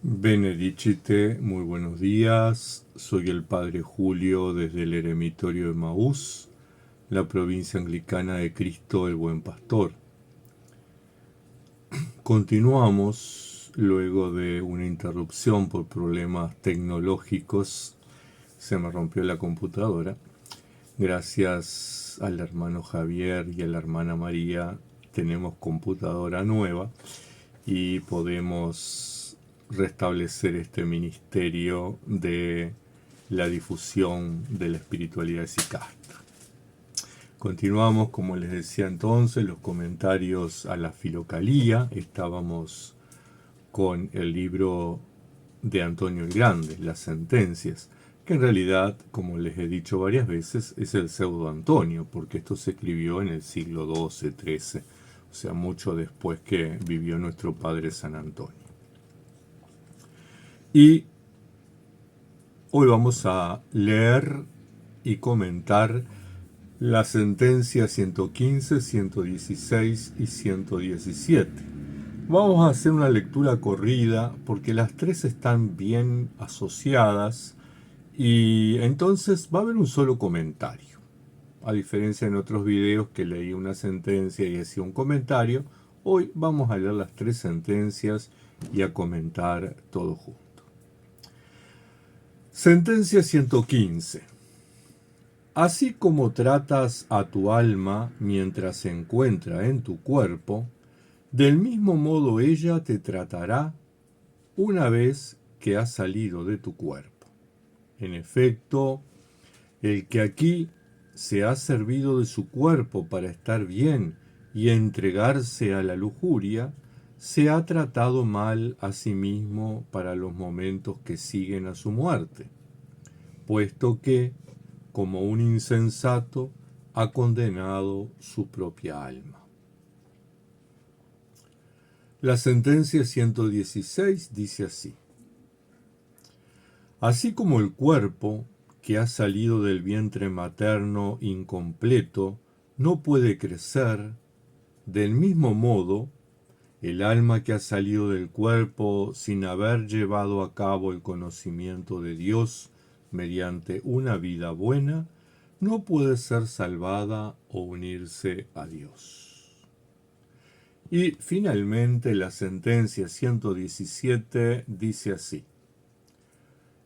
Benedicite, muy buenos días. Soy el Padre Julio desde el Eremitorio de Maús, la provincia anglicana de Cristo el Buen Pastor. Continuamos luego de una interrupción por problemas tecnológicos. Se me rompió la computadora. Gracias al hermano Javier y a la hermana María tenemos computadora nueva y podemos restablecer este ministerio de la difusión de la espiritualidad sicasta. Continuamos, como les decía entonces, los comentarios a la Filocalía. Estábamos con el libro de Antonio el Grande, Las Sentencias, que en realidad, como les he dicho varias veces, es el pseudo Antonio, porque esto se escribió en el siglo XII-XIII, o sea, mucho después que vivió nuestro padre San Antonio. Y hoy vamos a leer y comentar la sentencia 115, 116 y 117. Vamos a hacer una lectura corrida porque las tres están bien asociadas y entonces va a haber un solo comentario. A diferencia en otros videos que leí una sentencia y hacía un comentario, hoy vamos a leer las tres sentencias y a comentar todo junto. Sentencia 115. Así como tratas a tu alma mientras se encuentra en tu cuerpo, del mismo modo ella te tratará una vez que has salido de tu cuerpo. En efecto, el que aquí se ha servido de su cuerpo para estar bien y entregarse a la lujuria, se ha tratado mal a sí mismo para los momentos que siguen a su muerte, puesto que, como un insensato, ha condenado su propia alma. La sentencia 116 dice así: así como el cuerpo que ha salido del vientre materno incompleto no puede crecer, del mismo modo, el alma que ha salido del cuerpo sin haber llevado a cabo el conocimiento de Dios mediante una vida buena, no puede ser salvada o unirse a Dios. Y finalmente la sentencia 117 dice así: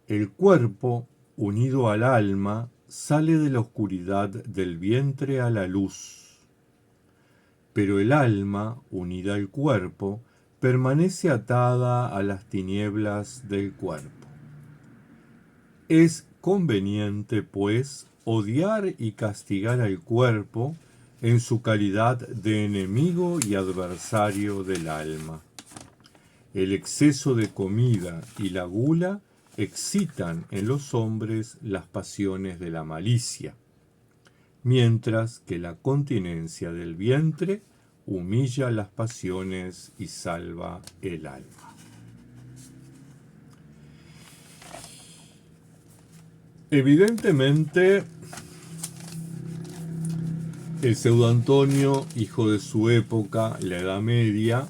el cuerpo, unido al alma, sale de la oscuridad del vientre a la luz, pero el alma, unida al cuerpo, permanece atada a las tinieblas del cuerpo. Es conveniente, pues, odiar y castigar al cuerpo en su calidad de enemigo y adversario del alma. El exceso de comida y la gula excitan en los hombres las pasiones de la malicia, mientras que la continencia del vientre humilla las pasiones y salva el alma. Evidentemente, el pseudo Antonio, hijo de su época, la Edad Media,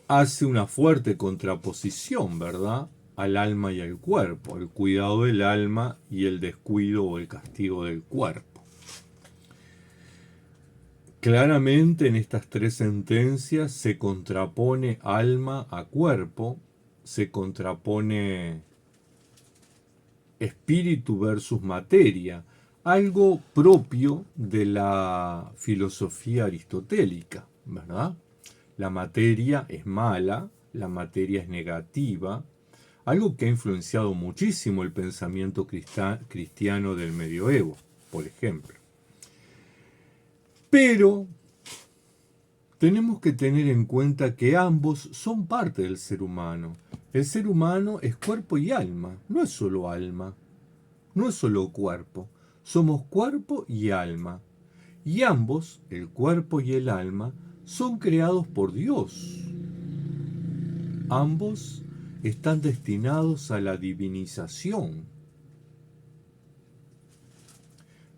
hace una fuerte contraposición, ¿verdad?, al alma y al cuerpo, el cuidado del alma y el descuido o el castigo del cuerpo. Claramente en estas tres sentencias se contrapone alma a cuerpo, se contrapone espíritu versus materia, algo propio de la filosofía aristotélica, ¿verdad? La materia es mala, la materia es negativa, algo que ha influenciado muchísimo el pensamiento cristiano del medioevo, por ejemplo. Pero tenemos que tener en cuenta que ambos son parte del ser humano. El ser humano es cuerpo y alma, no es solo alma, no es solo cuerpo. Somos cuerpo y alma. Y ambos, el cuerpo y el alma, son creados por Dios. Ambos están destinados a la divinización.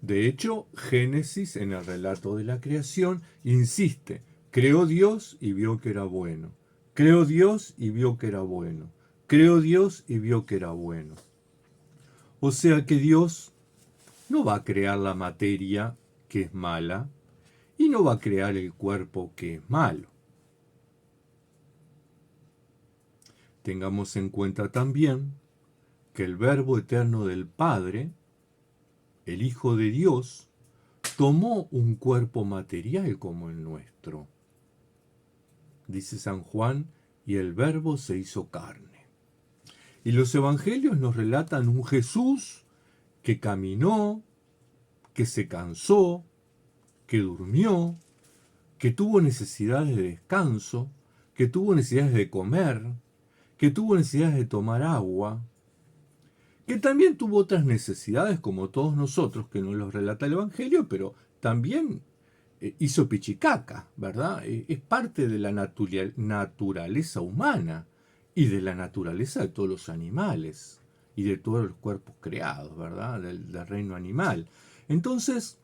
De hecho, Génesis, en el relato de la creación, insiste: Creó Dios y vio que era bueno. Creó Dios y vio que era bueno. Creó Dios y vio que era bueno. O sea que Dios no va a crear la materia que es mala y no va a crear el cuerpo que es malo. Tengamos en cuenta también que el Verbo eterno del Padre, el Hijo de Dios, tomó un cuerpo material como el nuestro. Dice San Juan, y el Verbo se hizo carne. Y los evangelios nos relatan un Jesús que caminó, que se cansó, que durmió, que tuvo necesidades de descanso, que tuvo necesidades de comer, que tuvo necesidades de tomar agua, que también tuvo otras necesidades como todos nosotros, que no los relata el Evangelio, pero también hizo pichicaca, ¿verdad? Es parte de la naturaleza humana y de la naturaleza de todos los animales y de todos los cuerpos creados, ¿verdad? Del reino animal. Entonces,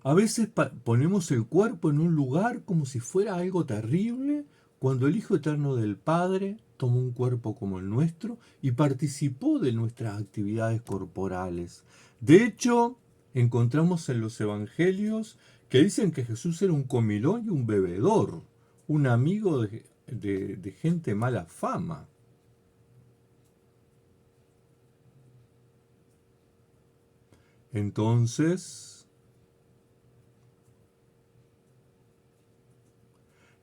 a veces ponemos el cuerpo en un lugar como si fuera algo terrible, cuando el Hijo Eterno del Padre tomó un cuerpo como el nuestro y participó de nuestras actividades corporales. De hecho, encontramos en los evangelios que dicen que Jesús era un comilón y un bebedor, un amigo de gente mala fama. Entonces,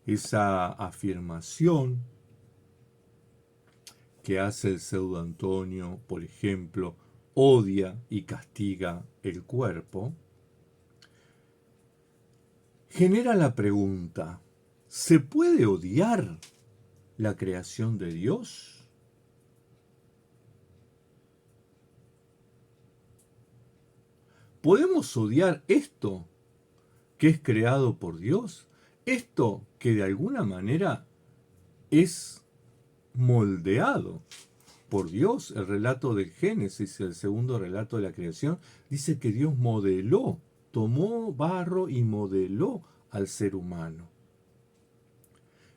esa afirmación que hace el pseudo Antonio, por ejemplo, odia y castiga el cuerpo, genera la pregunta, ¿se puede odiar la creación de Dios? ¿Podemos odiar esto que es creado por Dios? Esto que de alguna manera es moldeado por Dios. El relato del Génesis, el segundo relato de la creación, dice que Dios modeló, tomó barro y modeló al ser humano.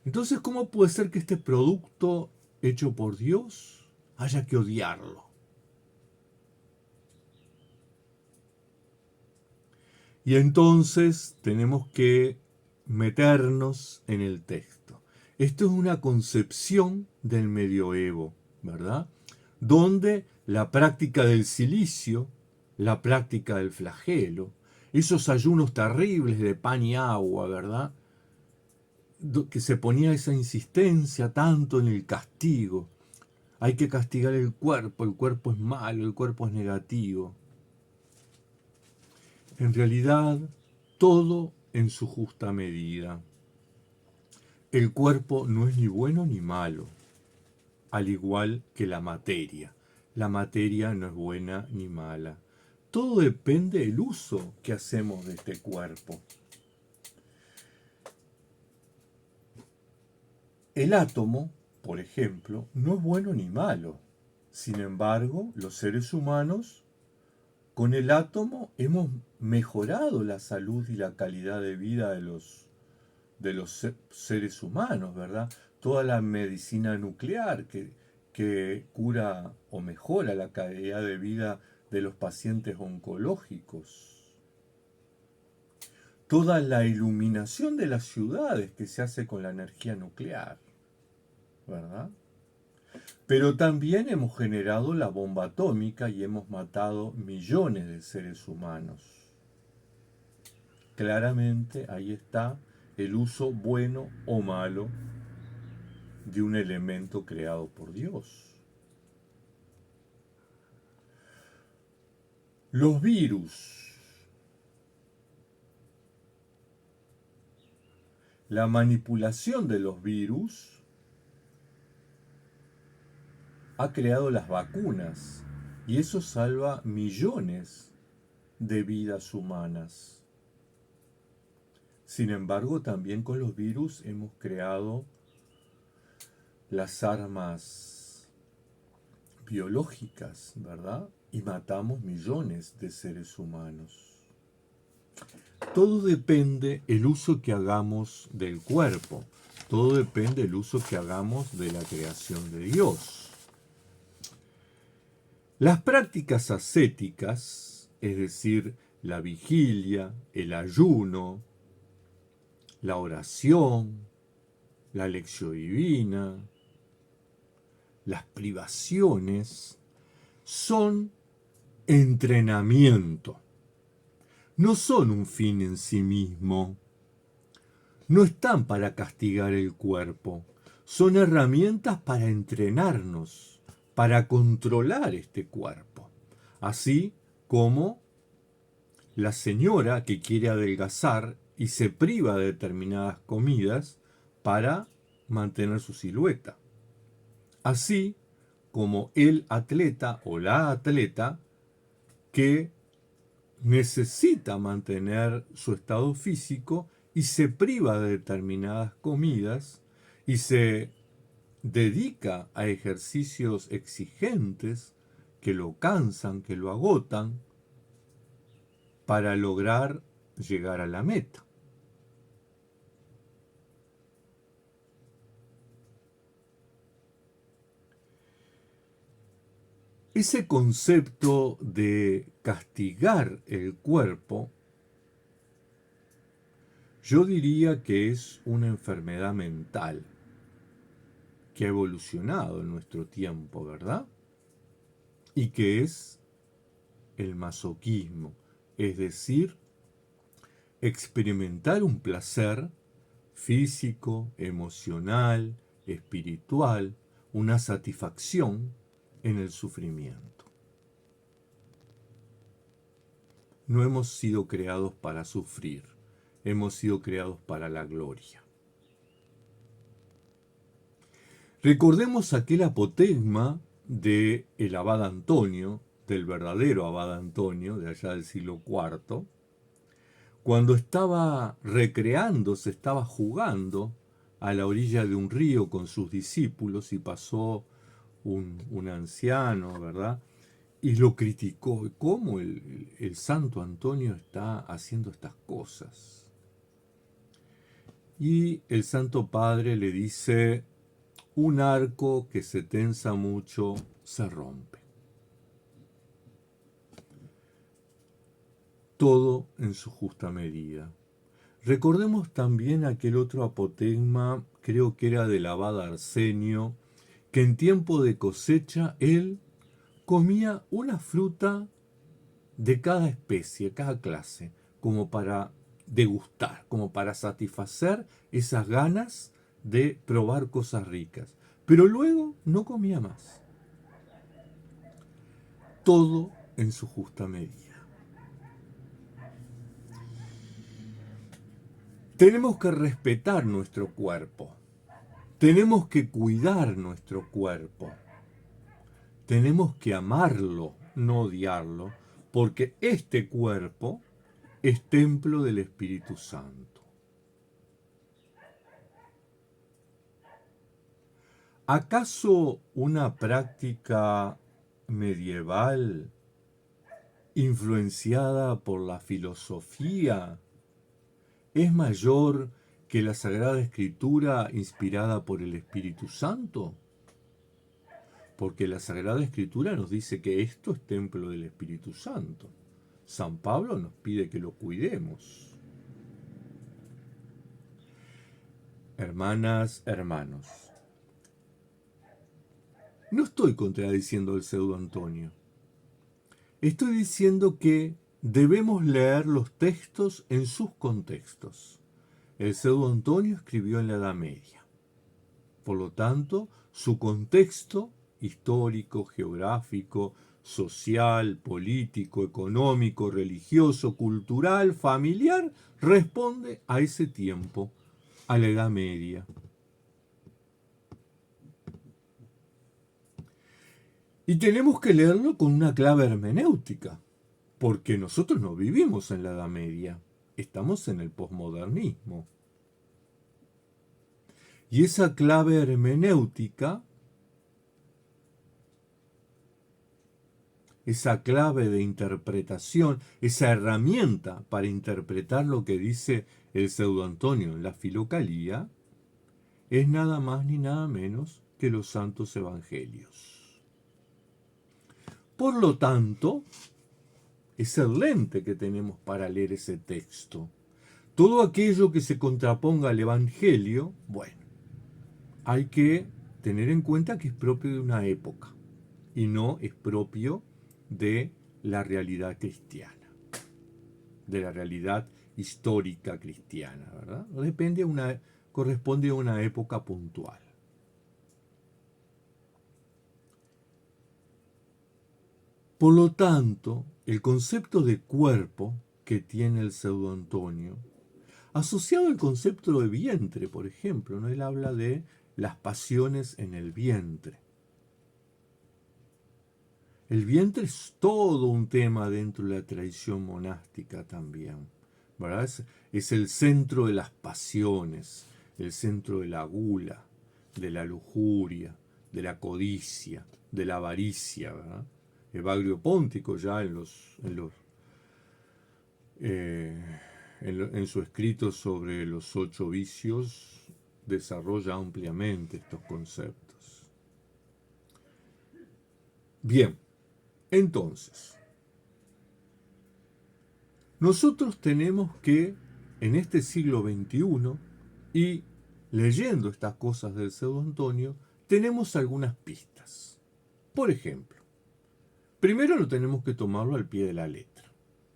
Entonces, ¿cómo puede ser que este producto hecho por Dios haya que odiarlo? Y entonces tenemos que meternos en el texto. Esto es una concepción del medioevo, ¿verdad? Donde la práctica del cilicio, la práctica del flagelo, esos ayunos terribles de pan y agua, ¿verdad? Que se ponía esa insistencia tanto en el castigo. Hay que castigar el cuerpo es malo, el cuerpo es negativo. En realidad, todo en su justa medida. El cuerpo no es ni bueno ni malo, al igual que la materia. La materia no es buena ni mala. Todo depende del uso que hacemos de este cuerpo. El átomo, por ejemplo, no es bueno ni malo. Sin embargo, los seres humanos, con el átomo hemos mejorado la salud y la calidad de vida de los seres humanos, ¿verdad? Toda la medicina nuclear que cura o mejora la calidad de vida de los pacientes oncológicos. Toda la iluminación de las ciudades que se hace con la energía nuclear, ¿verdad? Pero también hemos generado la bomba atómica y hemos matado millones de seres humanos. Claramente ahí está el uso bueno o malo de un elemento creado por Dios. Los virus, la manipulación de los virus ha creado las vacunas y eso salva millones de vidas humanas. Sin embargo, también con los virus hemos creado las armas biológicas, ¿verdad? Y matamos millones de seres humanos. Todo depende el uso que hagamos del cuerpo. Todo depende el uso que hagamos de la creación de Dios. Las prácticas ascéticas, es decir, la vigilia, el ayuno, la oración, la lección divina, las privaciones, son entrenamiento. No son un fin en sí mismo. No están para castigar el cuerpo. Son herramientas para entrenarnos, para controlar este cuerpo. Así como la señora que quiere adelgazar y se priva de determinadas comidas para mantener su silueta. Así como el atleta o la atleta que necesita mantener su estado físico y se priva de determinadas comidas y se dedica a ejercicios exigentes que lo cansan, que lo agotan, para lograr llegar a la meta. Ese concepto de castigar el cuerpo, yo diría que es una enfermedad mental que ha evolucionado en nuestro tiempo, ¿verdad? Y que es el masoquismo, es decir, experimentar un placer físico, emocional, espiritual, una satisfacción en el sufrimiento. No hemos sido creados para sufrir, hemos sido creados para la gloria. Recordemos aquel apotegma del abad Antonio, del verdadero abad Antonio, de allá del siglo IV, cuando estaba recreándose, estaba jugando a la orilla de un río con sus discípulos y pasó un anciano, ¿verdad? Y lo criticó. ¿Cómo el santo Antonio está haciendo estas cosas? Y el Santo Padre le dice, un arco que se tensa mucho se rompe. Todo en su justa medida. Recordemos también aquel otro apotegma, creo que era del abad Arsenio, que en tiempo de cosecha él comía una fruta de cada especie, cada clase, como para degustar, como para satisfacer esas ganas de probar cosas ricas. Pero luego no comía más. Todo en su justa medida. Tenemos que respetar nuestro cuerpo. Tenemos que cuidar nuestro cuerpo. Tenemos que amarlo, no odiarlo, porque este cuerpo es templo del Espíritu Santo. ¿Acaso una práctica medieval influenciada por la filosofía es mayor que la Sagrada Escritura inspirada por el Espíritu Santo? Porque la Sagrada Escritura nos dice que esto es templo del Espíritu Santo. San Pablo nos pide que lo cuidemos. Hermanas, hermanos, no estoy contradiciendo al pseudo Antonio. Estoy diciendo que debemos leer los textos en sus contextos. El pseudo Antonio escribió en la Edad Media. Por lo tanto, su contexto histórico, geográfico, social, político, económico, religioso, cultural, familiar, responde a ese tiempo, a la Edad Media. Y tenemos que leerlo con una clave hermenéutica, porque nosotros no vivimos en la Edad Media, estamos en el posmodernismo. Y esa clave hermenéutica esa clave de interpretación, esa herramienta para interpretar lo que dice el pseudo Antonio en la Filocalía, es nada más ni nada menos que los santos evangelios. Por lo tanto, es el lente que tenemos para leer ese texto. Todo aquello que se contraponga al Evangelio, bueno, hay que tener en cuenta que es propio de una época y no es propio de la realidad cristiana, de la realidad histórica cristiana, ¿verdad? Corresponde a una época puntual. Por lo tanto, el concepto de cuerpo que tiene el pseudo Antonio, asociado al concepto de vientre, por ejemplo, ¿no? Él habla de las pasiones en el vientre. El vientre es todo un tema dentro de la tradición monástica también, ¿verdad? Es el centro de las pasiones, el centro de la gula, de la lujuria, de la codicia, de la avaricia, ¿verdad? Evagrio Póntico ya en su escrito sobre los 8 vicios desarrolla ampliamente estos conceptos. Bien, entonces, nosotros tenemos que, en este siglo XXI, y leyendo estas cosas del pseudo Antonio, tenemos algunas pistas. Por ejemplo, primero no tenemos que tomarlo al pie de la letra,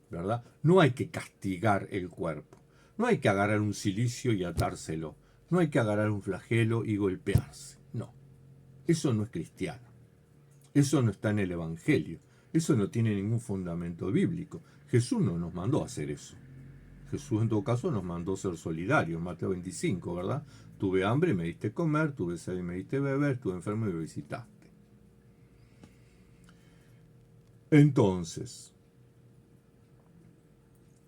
¿verdad? No hay que castigar el cuerpo, no hay que agarrar un cilicio y atárselo, no hay que agarrar un flagelo y golpearse, no. Eso no es cristiano, eso no está en el Evangelio, eso no tiene ningún fundamento bíblico. Jesús no nos mandó a hacer eso. Jesús en todo caso nos mandó ser solidarios, Mateo 25, ¿verdad? Tuve hambre y me diste comer, tuve sed y me diste beber, estuve enfermo y me visitaste. Entonces,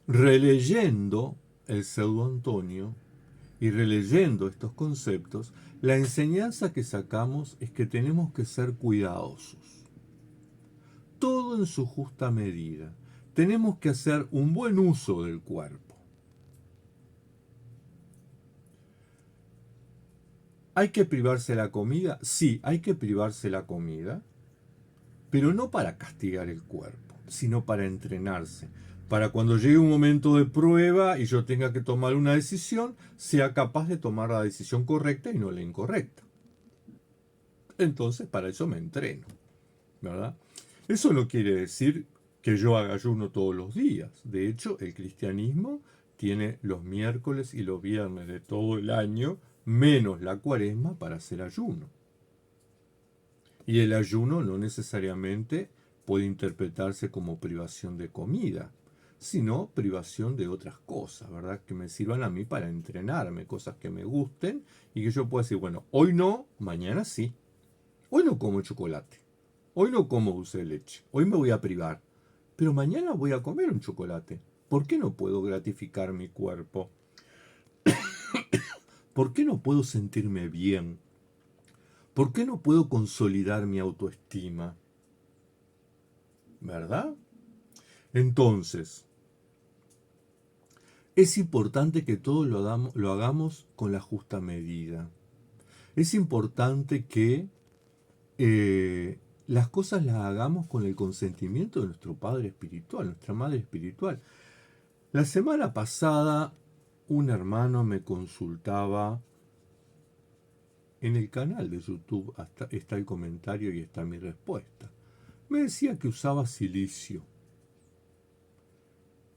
releyendo el pseudo Antonio y releyendo estos conceptos, la enseñanza que sacamos es que tenemos que ser cuidadosos. Todo en su justa medida. Tenemos que hacer un buen uso del cuerpo. ¿Hay que privarse la comida? Sí, hay que privarse la comida, pero no para castigar el cuerpo, sino para entrenarse, para cuando llegue un momento de prueba y yo tenga que tomar una decisión, sea capaz de tomar la decisión correcta y no la incorrecta. Entonces, para eso me entreno, ¿verdad? Eso no quiere decir que yo haga ayuno todos los días. De hecho, el cristianismo tiene los miércoles y los viernes de todo el año, menos la cuaresma, para hacer ayuno. Y el ayuno no necesariamente puede interpretarse como privación de comida, sino privación de otras cosas, ¿verdad? Que me sirvan a mí para entrenarme, cosas que me gusten y que yo pueda decir, bueno, hoy no, mañana sí. Hoy no como chocolate, hoy no como dulce de leche, hoy me voy a privar, pero mañana voy a comer un chocolate. ¿Por qué no puedo gratificar mi cuerpo? ¿Por qué no puedo sentirme bien? ¿Por qué no puedo consolidar mi autoestima? ¿Verdad? Entonces, es importante que todo lo hagamos con la justa medida. Es importante que las cosas las hagamos con el consentimiento de nuestro Padre Espiritual, nuestra Madre Espiritual. La semana pasada un hermano me consultaba en el canal de YouTube, está el comentario y está mi respuesta. Me decía que usaba silicio.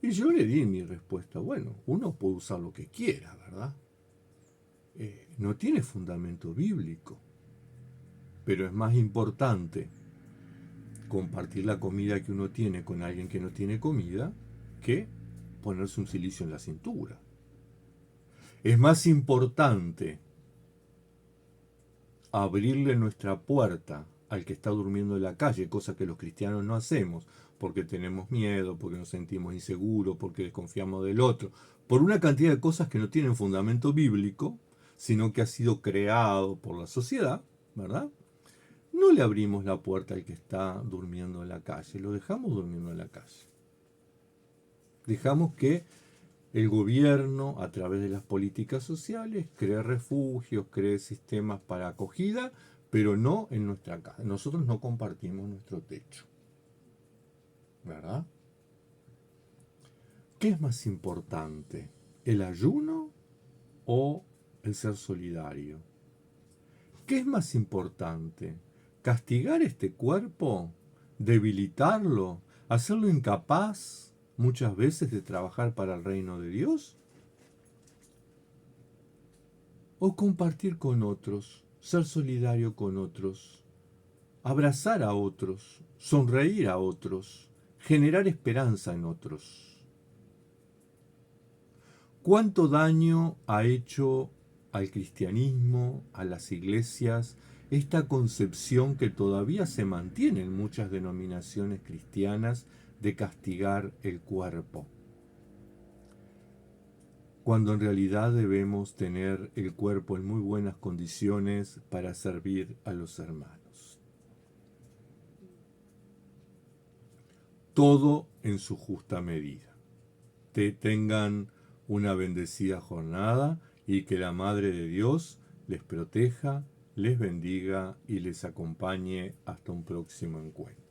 Y yo le di mi respuesta, bueno, uno puede usar lo que quiera, ¿verdad? No tiene fundamento bíblico. Pero es más importante compartir la comida que uno tiene con alguien que no tiene comida que ponerse un silicio en la cintura. Es más importante abrirle nuestra puerta al que está durmiendo en la calle, cosa que los cristianos no hacemos, porque tenemos miedo, porque nos sentimos inseguros, porque desconfiamos del otro, por una cantidad de cosas que no tienen fundamento bíblico, sino que ha sido creado por la sociedad, ¿verdad? no le abrimos la puerta al que está durmiendo en la calle, lo dejamos durmiendo en la calle. Dejamos que el gobierno, a través de las políticas sociales, cree refugios, cree sistemas para acogida, pero no en nuestra casa. Nosotros no compartimos nuestro techo. ¿Verdad? ¿Qué es más importante? ¿El ayuno o el ser solidario? ¿Qué es más importante? ¿Castigar este cuerpo? ¿Debilitarlo? ¿Hacerlo incapaz muchas veces de trabajar para el reino de Dios? ¿O compartir con otros? Ser solidario con otros, abrazar a otros, sonreír a otros, generar esperanza en otros. ¿Cuánto daño ha hecho al cristianismo, a las iglesias, esta concepción que todavía se mantiene en muchas denominaciones cristianas de castigar el cuerpo? Cuando en realidad debemos tener el cuerpo en muy buenas condiciones para servir a los hermanos. Todo en su justa medida. Tengan una bendecida jornada y que la Madre de Dios les proteja, les bendiga y les acompañe hasta un próximo encuentro.